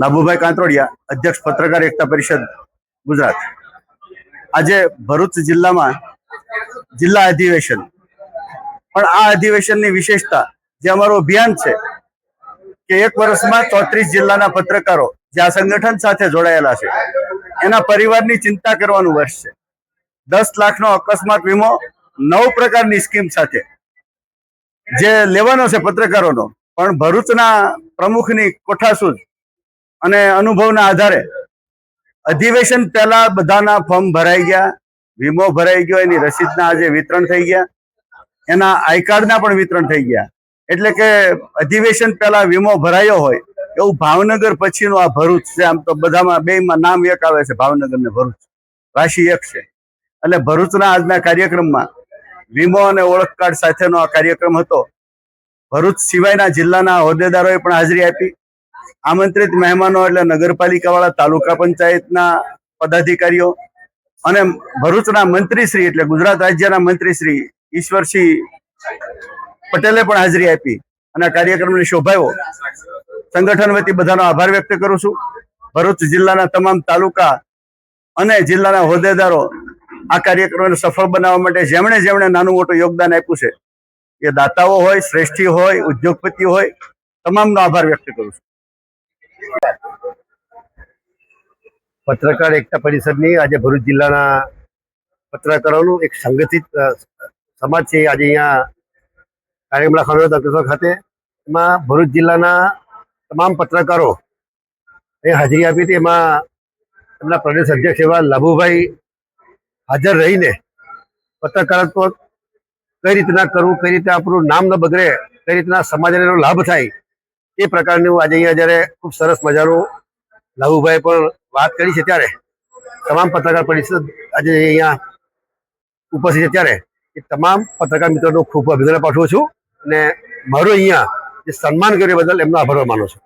લાભુભાઈ કાંતરોડિયા, અધ્યક્ષ પત્રકાર એકતા પરિષદ ગુજરાત। આજે ભરૂચ જિલ્લામાં જિલ્લા અધિવેશન, પણ આ અધિવેશનની વિશેષતા જે અમારું અભિયાન છે કે એક વર્ષમાં 34 જિલ્લાના પત્રકારો જે આ સંગઠન સાથે જોડાયેલા છે એના પરિવારની ચિંતા કરવાનું વર્ષ છે। 10 લાખનો અકસ્માત વીમો 9 પ્રકારની સ્કીમ સાથે જે લેવાનો છે પત્રકારોનો, પણ ભરૂચના પ્રમુખની કોઠાસૂઝ અને અનુભવના આધારે અધિવેશન પહેલા બધાના ફોર્મ ભરાઈ ગયા, વીમો ભરાઈ ગયો, એની રસીદના આજે વિતરણ થઈ ગયા, એના આઈ કાર્ડના પણ વિતરણ થઈ ગયા। એટલે કે અધિવેશન પહેલા વીમો ભરાયો હોય એવું ભાવનગર પછીનું આ ભરૂચ છે। આમ તો બધામાં બેમાં નામ એક આવે છે, ભાવનગર ને ભરૂચ, રાશિ એક છે। એટલે ભરૂચના આજના કાર્યક્રમમાં વીમો અને ઓળખ કાર્ડ સાથેનો આ કાર્યક્રમ હતો। ભરૂચ સિવાયના જિલ્લાના હોદ્દેદારોએ પણ હાજરી આપી। આમંત્રિત મહેમાનો એટલે નગરપાલિકાવાળા, તાલુકા પંચાયતના પદાધિકારીઓ અને ભરૂચના મંત્રીશ્રી એટલે ગુજરાત રાજ્યના મંત્રીશ્રી ઈશ્વરસિંહ પટેલે પણ હાજરી આપી અને કાર્યક્રમને શોભાયો। સંગઠન વતી બધાનો આભાર વ્યક્ત કરું છું। ભરૂચ જિલ્લાના તમામ તાલુકા અને જિલ્લાના હોદ્દેદારો આ કાર્યક્રમને સફળ બનાવવા માટે જેમણે જેમણે નાનું મોટું યોગદાન આપ્યું છે, એ દાતાઓ હોય, શ્રેષ્ઠી હોય, ઉદ્યોગપતિ હોય, તમામનો આભાર વ્યક્ત કરું છું। પત્રકાર એકતા પરિષદની આજે ભરૂચ જિલ્લાના પત્રકારોનું એક સંગઠિત સમાજ છે। આજે અહીંયા કાર્યક્રમ રાખવાનો હતો ખાતે, એમાં ભરૂચ જિલ્લાના તમામ પત્રકારો એ હાજરી આપી હતી। એમાં એમના પ્રદેશ અધ્યક્ષ એવા લાભુભાઈ હાજર રહીને પત્રકારત્વ કઈ રીતના કરવું, કઈ રીતે આપણું નામ ન બગડે, કઈ રીતના સમાજને એનો લાભ થાય, એ પ્રકારનું આજે અહીંયા જ્યારે ખૂબ સરસ મજાનું લાભુભાઈ પણ વાત કરી છે, ત્યારે તમામ પત્રકાર પરિષદ આજે અહીંયા ઉપસ્થિત છે, ત્યારે એ તમામ પત્રકાર મિત્રોનો ખૂબ અભિનંદન પાઠવું છું અને મારું અહીંયા જે સન્માન કર્યું બદલ એમનો આભાર માનું છું।